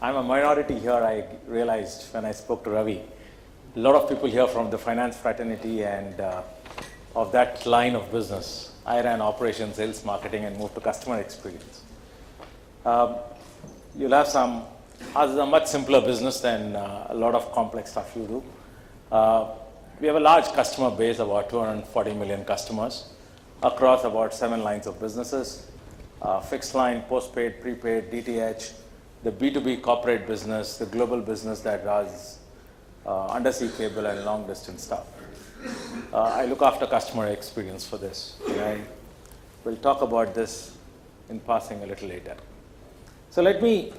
I'm a minority here, I realized when I spoke to Ravi. A lot of people here from the finance fraternity and of that line of business. I ran operations, sales, marketing, and moved to customer experience. You'll have some, ours is a much simpler business than a lot of complex stuff you do. We have a large customer base, about 240 million customers across about 7 lines of businesses. Fixed line, postpaid, prepaid, DTH, the B2B corporate business, the global business that does undersea cable and long distance stuff. I look after customer experience for this. And we'll talk about this in passing a little later. So let me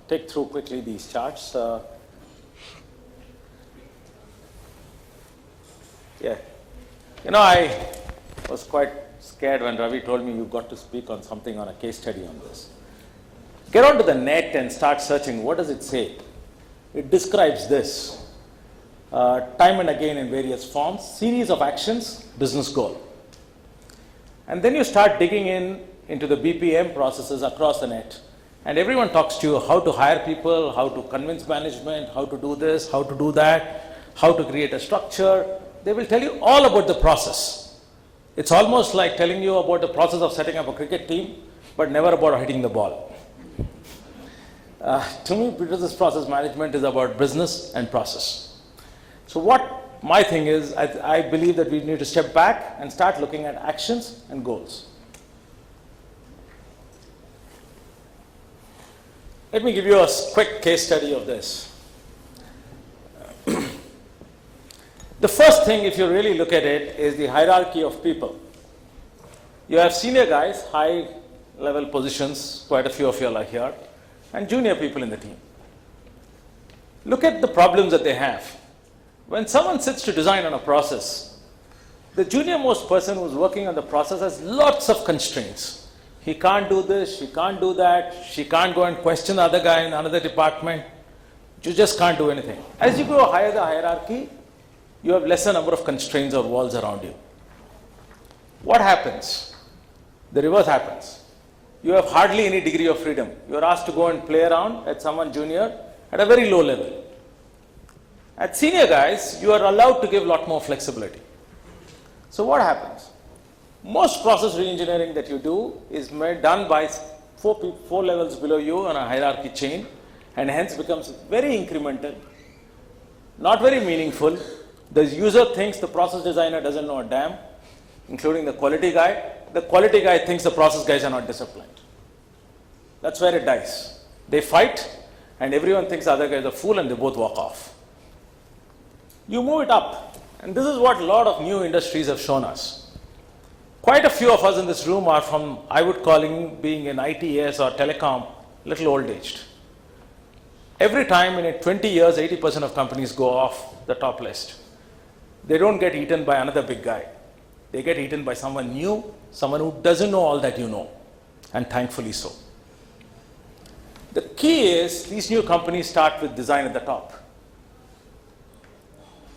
take through quickly these charts. Yeah, you know, I was quite scared when Ravi told me you got to speak on something on a case study on this. Get onto the net and start searching. What does it say? It describes this time and again in various forms, series of actions, business goal. And then you start digging into the BPM processes across the net. And everyone talks to you how to hire people, how to convince management, how to do this, how to do that, how to create a structure. They will tell you all about the process. It's almost like telling you about the process of setting up a cricket team, but never about hitting the ball. To me, business process management is about business and process. So what my thing is, I believe that we need to step back and start looking at actions and goals. Let me give you a quick case study of this. The first thing, if you really look at it, is the hierarchy of people. You have senior guys, high level positions, quite a few of you are here, and junior people in the team. Look at the problems that they have. When someone sits to design on a process, the junior most person who's working on the process has lots of constraints. He can't do this, she can't do that, she can't go and question the other guy in another department. You just can't do anything. As you go higher the hierarchy, you have lesser number of constraints or walls around you. What happens? The reverse happens. You have hardly any degree of freedom. You are asked to go and play around at someone junior at a very low level. At senior guys, you are allowed to give a lot more flexibility. So what happens? Most process reengineering that you do is done by four levels below you on a hierarchy chain, and hence becomes very incremental, not very meaningful. The user thinks the process designer doesn't know a damn, including the quality guy. The quality guy thinks the process guys are not disciplined. That's where it dies. They fight, and everyone thinks the other guy is a fool, and they both walk off. You move it up, and this is what a lot of new industries have shown us. Quite a few of us in this room are from, I would call being in ITS or telecom, little old-aged. Every time in 20 years, 80% of companies go off the top list. They don't get eaten by another big guy. They get eaten by someone new, someone who doesn't know all that you know, and thankfully so. The key is these new companies start with design at the top.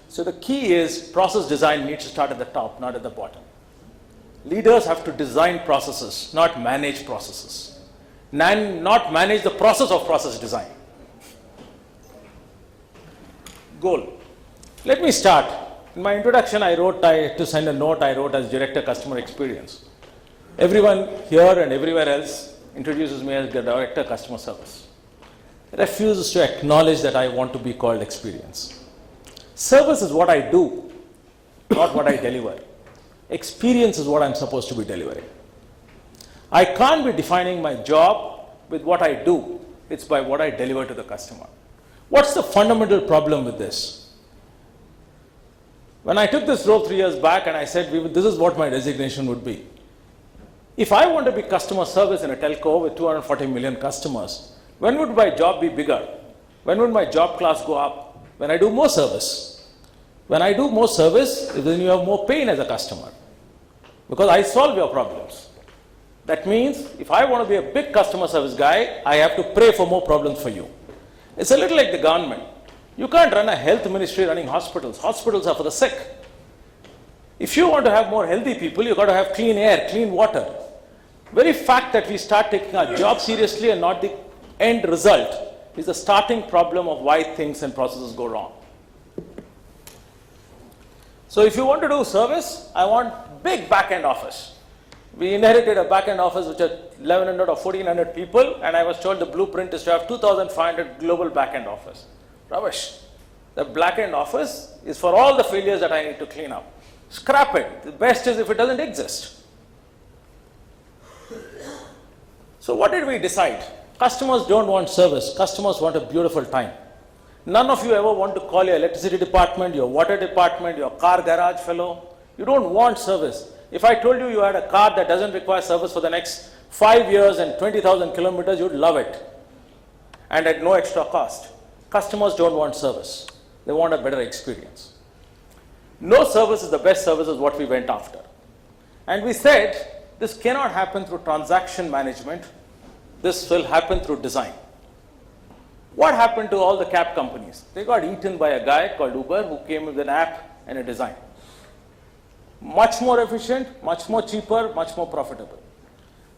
So the key is process design needs to start at the top, not at the bottom. Leaders have to design processes, not manage processes. Not manage the process of process design. Goal. Let me start. In my introduction, to send a note, I wrote as Director Customer Experience. Everyone here and everywhere else introduces me as the Director Customer Service. It refuses to acknowledge that I want to be called experience. Service is what I do, not what I deliver. Experience is what I'm supposed to be delivering. I can't be defining my job with what I do. It's by what I deliver to the customer. What's the fundamental problem with this? When I took this role 3 years back and I said, this is what my designation would be. If I want to be customer service in a telco with 240 million customers, when would my job be bigger? When would my job class go up? When I do more service. When I do more service, then you have more pain as a customer, because I solve your problems. That means if I want to be a big customer service guy, I have to pray for more problems for you. It's a little like the government. You can't run a health ministry running hospitals. Hospitals are for the sick. If you want to have more healthy people, you've got to have clean air, clean water. Very fact that we start taking our job seriously and not the end result is the starting problem of why things and processes go wrong. So if you want to do service, I want big back-end office. We inherited a back-end office which had 1,100 or 1,400 people, and I was told the blueprint is to have 2,500 global back-end office. Rubbish. The back-end office is for all the failures that I need to clean up. Scrap it. The best is if it doesn't exist. So what did we decide? Customers don't want service. Customers want a beautiful time. None of you ever want to call your electricity department, your water department, your car garage fellow. You don't want service. If I told you you had a car that doesn't require service for the next 5 years and 20,000 kilometers, you'd love it. And at no extra cost. Customers don't want service. They want a better experience. No service is the best service is what we went after. And we said, this cannot happen through transaction management. This will happen through design. What happened to all the cab companies? They got eaten by a guy called Uber who came with an app and a design. Much more efficient, much more cheaper, much more profitable.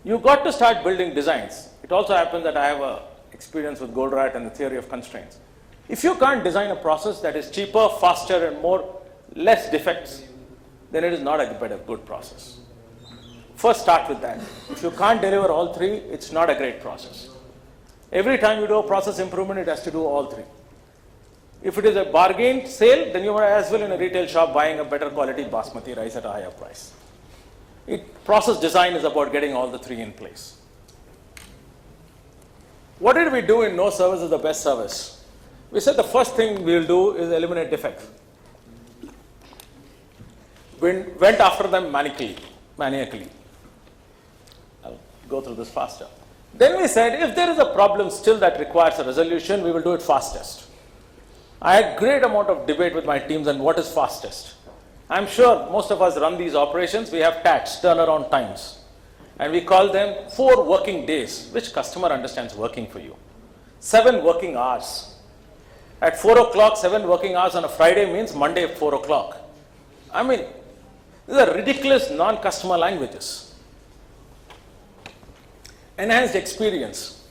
You got to start building designs. It also happens that I have a experience with Goldratt and the theory of constraints. If you can't design a process that is cheaper, faster, and less defects, then it is not a better, good process. First start with that. If you can't deliver all three, it's not a great process. Every time you do a process improvement, it has to do all three. If it is a bargain sale, then you are as well in a retail shop buying a better quality basmati rice at a higher price. Process design is about getting all the three in place. What did we do in no service is the best service? We said the first thing we will do is eliminate defects. We went after them maniacally. I'll go through this faster. Then we said, if there is a problem still that requires a resolution, we will do it fastest. I had great amount of debate with my teams on what is fastest. I'm sure most of us run these operations. We have TATs, turnaround times. And we call them 4 working days, which customer understands working for you. 7 working hours. At 4 o'clock, 7 working hours on a Friday means Monday at 4 o'clock. I mean, these are ridiculous non-customer languages. Enhanced experience.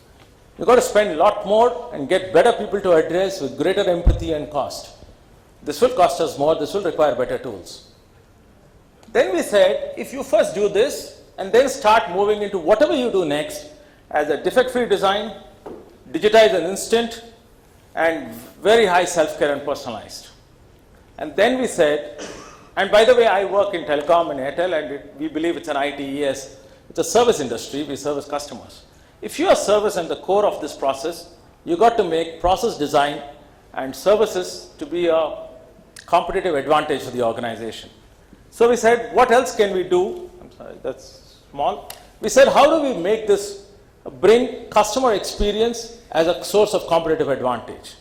You've got to spend a lot more and get better people to address with greater empathy and cost. This will cost us more, this will require better tools. Then we said, if you first do this and then start moving into whatever you do next as a defect-free design, digitize an instant, and very high self-care and personalized. And then we said, and by the way, I work in telecom and Airtel, and we believe it's an ITES. It's a service industry, we service customers. If you are service and the core of this process, you got to make process design and services to be a competitive advantage for the organization. So we said, what else can we do? I'm sorry, that's small. We said, how do we make this, bring customer experience as a source of competitive advantage?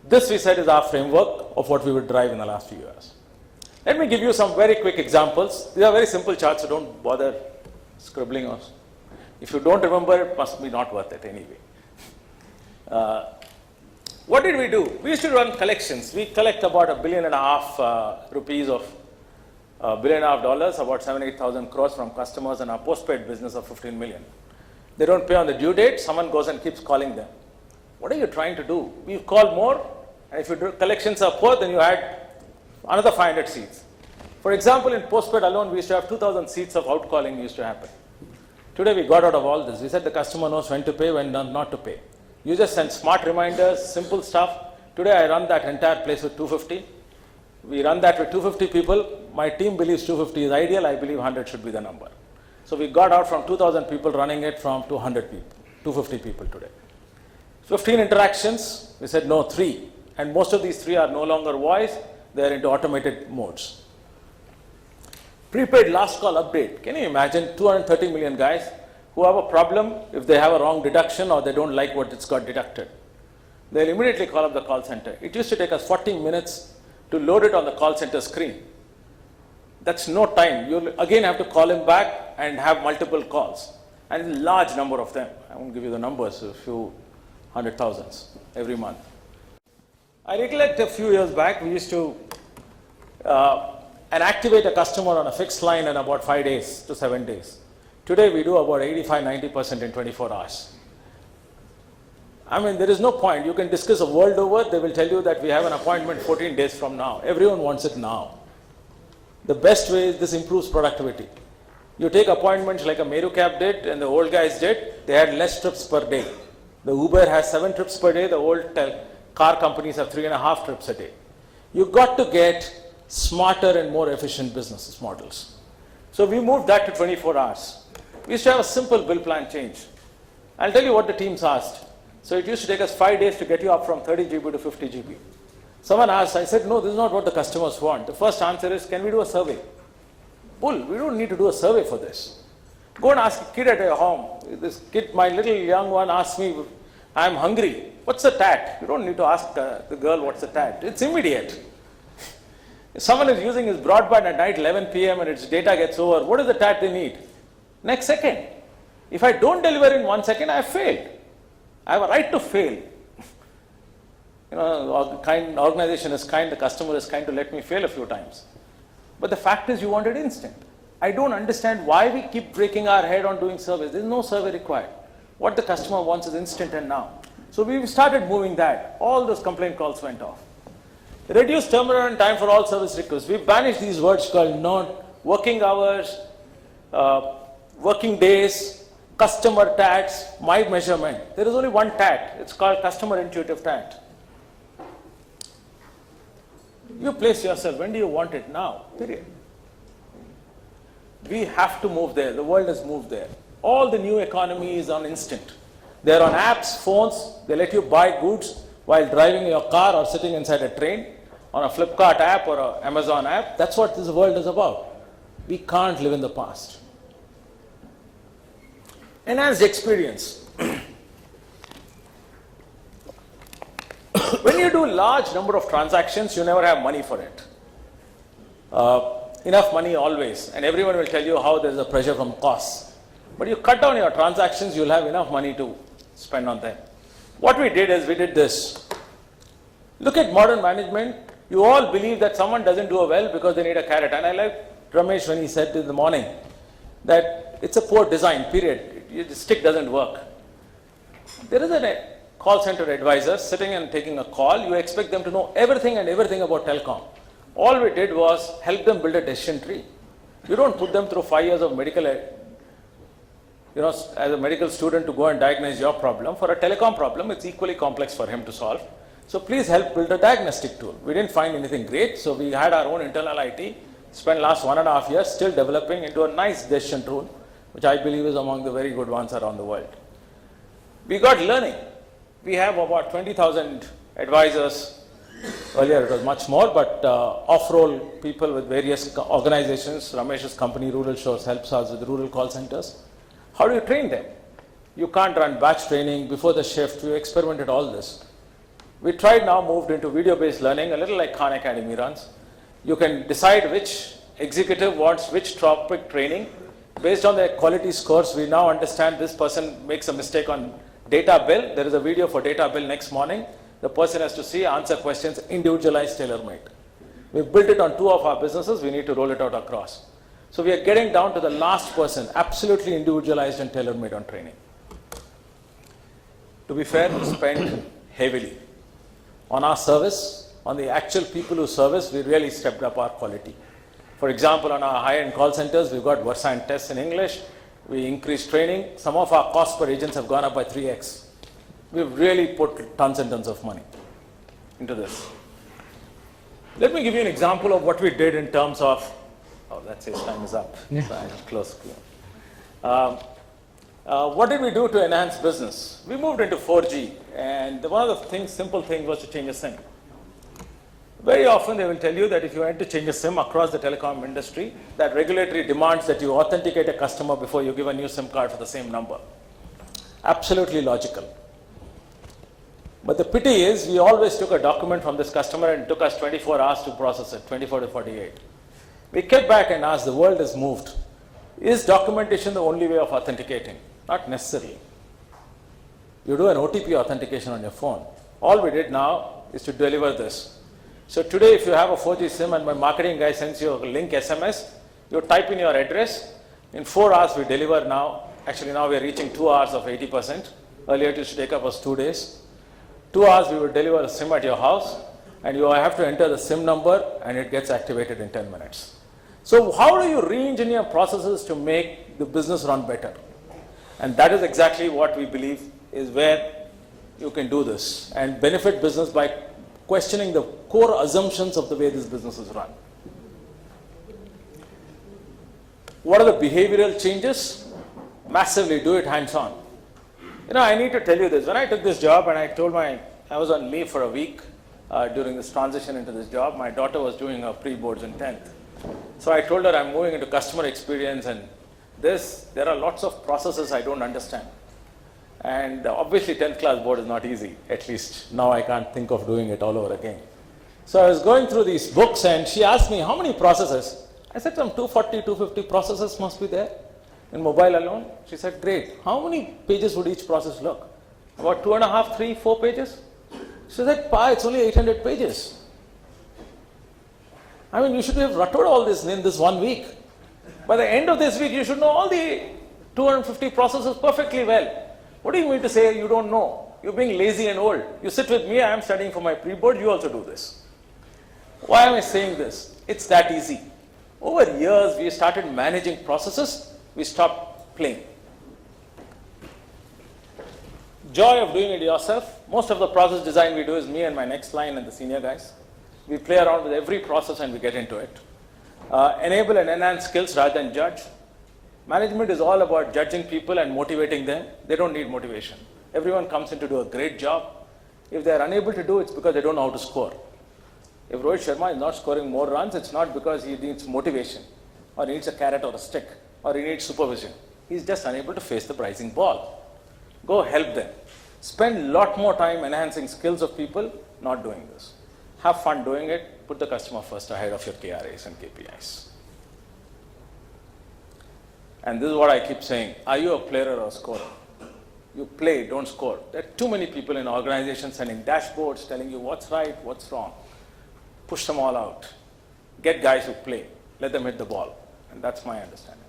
This, we said, is our framework of what we would drive in the last few years. Let me give you some very quick examples. These are very simple charts, so don't bother scribbling us. If you don't remember, it must be not worth it anyway. What did we do? We used to run collections. We collect about $1.5 billion rupees of $1.5 billion, about 7,000-8,000 crores from customers in our postpaid business of 15 million. They don't pay on the due date. Someone goes and keeps calling them. What are you trying to do? We call more, and if your collections are poor, then you add another 500 seats. For example, in postpaid alone, we used to have 2,000 seats of outcalling used to happen. Today, we got out of all this. We said the customer knows when to pay, when not to pay. You just send smart reminders, simple stuff. Today, I run that entire place with 250. We run that with 250 people. My team believes 250 is ideal. I believe 100 should be the number. So we got out from 2,000 people running it from 200 people, 250 people today. 15 interactions. We said no, 3. And most of these 3 are no longer voice. They are into automated modes. Prepaid last call update. Can you imagine 230 million guys who have a problem if they have a wrong deduction or they don't like what it's got deducted? They'll immediately call up the call center. It used to take us 40 minutes to load it on the call center screen. That's no time. You'll again have to call him back and have multiple calls. And a large number of them. I won't give you the numbers, a few 100,000s every month. I recollect a few years back, we used to activate a customer on a fixed line in about 5 days to 7 days. Today, we do about 85-90% in 24 hours. I mean, there is no point. You can discuss the world over. They will tell you that we have an appointment 14 days from now. Everyone wants it now. The best way is this improves productivity. You take appointments like a Meru cab did and the old guys did. They had less trips per day. The Uber has 7 trips per day. The old car companies have 3.5 trips a day. You got to get smarter and more efficient business models. So we moved that to 24 hours. We used to have a simple bill plan change. I'll tell you what the teams asked. So it used to take us 5 days to get you up from 30 GB to 50 GB. Someone asked, I said, no, this is not what the customers want. The first answer is, can we do a survey? Bull, we don't need to do a survey for this. Go and ask a kid at your home. This kid, my little young one, asked me, I'm hungry. What's the tat? You don't need to ask the girl what's the tat. It's immediate. If someone is using his broadband at night 11 p.m. and its data gets over, what is the tat they need? Next second. If I don't deliver in 1 second, I have failed. I have a right to fail. You know, organization is kind, the customer is kind to let me fail a few times. But the fact is you want it instant. I don't understand why we keep breaking our head on doing surveys. There is no survey required. What the customer wants is instant and now. So we started moving that. All those complaint calls went off. Reduce turnaround time for all service requests. We banished these words called working hours, working days, customer tats, my measurement. There is only one tat. It's called customer intuitive tat. You place yourself, when do you want it? Now, period. We have to move there. The world has moved there. All the new economy is on instant. They're on apps, phones. They let you buy goods while driving your car or sitting inside a train on a Flipkart app or an Amazon app. That's what this world is about. We can't live in the past. Enhanced experience. When you do large number of transactions, you never have money for it. Enough money always, and everyone will tell you how there is a pressure from costs. But you cut down your transactions, you'll have enough money to spend on them. What we did is we did this. Look at modern management. You all believe that someone doesn't do well because they need a carrot. And I like Ramesh when he said in the morning that it's a poor design, period. The stick doesn't work. There is a call center advisor sitting and taking a call. You expect them to know everything and everything about telecom. All we did was help them build a decision tree. You don't put them through 5 years of medical, as a medical student to go and diagnose your problem. For a telecom problem, it's equally complex for him to solve. So please help build a diagnostic tool. We didn't find anything great, so we had our own internal IT, spent last 1.5 years still developing into a nice decision tool, which I believe is among the very good ones around the world. We got learning. We have about 20,000 advisors. Earlier it was much more, but off-roll people with various organizations. Ramesh's company, Rural Shores, helps us with rural call centers. How do you train them? You can't run batch training before the shift. We experimented all this. We tried now, moved into video-based learning, a little like Khan Academy runs. You can decide which executive wants which topic training. Based on their quality scores, we now understand this person makes a mistake on data bill. There is a video for data bill next morning. The person has to see, answer questions, individualized, tailor-made. We built it on 2 of our businesses. We need to roll it out across. So we are getting down to the last person, absolutely individualized and tailor-made on training. To be fair, we spend heavily on our service, on the actual people who service. We really stepped up our quality. For example, on our high-end call centers, we've got Versa and tests in English. We increased training. Some of our costs per agents have gone up by 3x. We've really put tons and tons of money into this. Let me give you an example of what we did in terms of, that says time is up. Yeah. So I close. What did we do to enhance business? We moved into 4G, and one of the simple things was to change a SIM. Very often they will tell you that if you want to change a SIM across the telecom industry, that regulatory demands that you authenticate a customer before you give a new SIM card for the same number. Absolutely logical. But the pity is we always took a document from this customer and it took us 24 hours to process it, 24 to 48. We kept back and asked, the world has moved. Is documentation the only way of authenticating? Not necessarily. You do an OTP authentication on your phone. All we did now is to deliver this. So today if you have a 4G SIM and my marketing guy sends you a link SMS, you type in your address. In 4 hours we deliver now. Actually now we are reaching 2 hours of 80%. Earlier it used to take up us 2 days. 2 hours we would deliver a SIM at your house, and you have to enter the SIM number and it gets activated in 10 minutes. So how do you re-engineer processes to make the business run better? And that is exactly what we believe is where you can do this and benefit business by questioning the core assumptions of the way this business is run. What are the behavioral changes? Massively do it hands-on. I need to tell you this. When I took this job and I was on leave for a week during this transition into this job, my daughter was doing her pre-boards in 10th. So I told her I'm moving into customer experience, and there are lots of processes I don't understand. And obviously 10th class board is not easy, at least now I can't think of doing it all over again. So I was going through these books and she asked me, how many processes? I said some 240, 250 processes must be there in mobile alone. She said, great. How many pages would each process look? About 2.5, 3, 4 pages? She said, it's only 800 pages. I mean, you should have ruttered all this in this 1 week. By the end of this week, you should know all the 250 processes perfectly well. What do you mean to say you don't know? You're being lazy and old. You sit with me, I am studying for my pre-board, you also do this. Why am I saying this? It's that easy. Over years, we started managing processes, we stopped playing. Joy of doing it yourself. Most of the process design we do is me and my next line and the senior guys. We play around with every process and we get into it. Enable and enhance skills rather than judge. Management is all about judging people and motivating them. They don't need motivation. Everyone comes in to do a great job. If they are unable to do it, it's because they don't know how to score. If Rohit Sharma is not scoring more runs, it's not because he needs motivation, or he needs a carrot or a stick, or he needs supervision. He's just unable to face the pricing ball. Go help them. Spend a lot more time enhancing skills of people, not doing this. Have fun doing it. Put the customer first ahead of your KRAs and KPIs. And this is what I keep saying. Are you a player or a scorer? You play, don't score. There are too many people in organizations sending dashboards telling you what's right, what's wrong. Push them all out. Get guys who play. Let them hit the ball. And that's my understanding.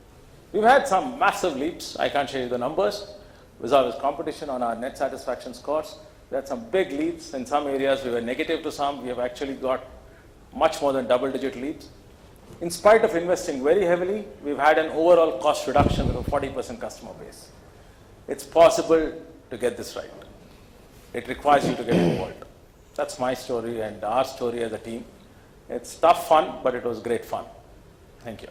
We've had some massive leaps. I can't show you the numbers. Vis-a-vis competition on our net satisfaction scores. There are some big leaps. In some areas we were negative to some. We have actually got much more than double-digit leaps. In spite of investing very heavily, we've had an overall cost reduction of a 40% customer base. It's possible to get this right. It requires you to get involved. That's my story and our story as a team. It's tough fun, but it was great fun. Thank you.